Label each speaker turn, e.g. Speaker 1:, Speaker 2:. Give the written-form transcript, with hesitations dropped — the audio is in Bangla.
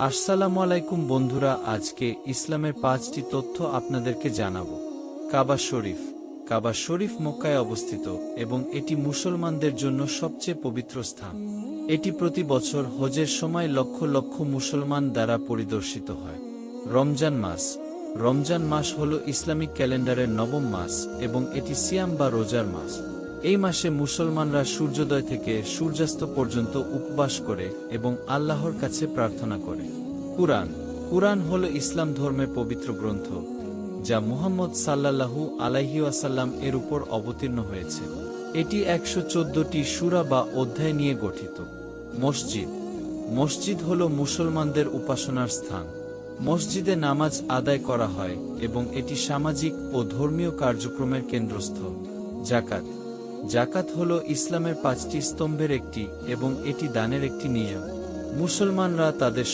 Speaker 1: আসসালামু আলাইকুম বন্ধুরা, আজকে ইসলামের 5টি তথ্য আপনাদেরকে জানাবো। কাবা শরীফ। কাবা শরীফ মক্কায় অবস্থিত এবং এটি মুসলমানদের জন্য সবচেয়ে পবিত্র স্থান। এটি প্রতি বছর হজের সময় লক্ষ লক্ষ মুসলমান দ্বারা পরিদর্শিত হয়। রমজান মাস। রমজান মাস হল ইসলামিক ক্যালেন্ডারের নবম মাস এবং এটি সিয়াম বা রোজার মাস। এই মাসে মুসলমানরা সূর্যোদয় থেকে সূর্যাস্ত পর্যন্ত উপবাস করে এবং আল্লাহর কাছে প্রার্থনা করে। কুরআন। কুরআন হল ইসলাম ধর্মের পবিত্র গ্রন্থ, যা মুহাম্মদ সাল্লাল্লাহু আলাইহি ওয়াসাল্লাম এর উপর অবতীর্ণ হয়েছে। এটি 114টি সূরা বা অধ্যায় নিয়ে গঠিত। মসজিদ। মসজিদ হল মুসলমানদের উপাসনার স্থান। মসজিদে নামাজ আদায় করা হয় এবং এটি সামাজিক ও ধর্মীয় কার্যক্রমের কেন্দ্রস্থল। যাকাত। যাকাত হল ইসলামের 5টি স্তম্ভের একটি এবং এটি দানের একটি নিয়ম। মুসলমানরা তাদের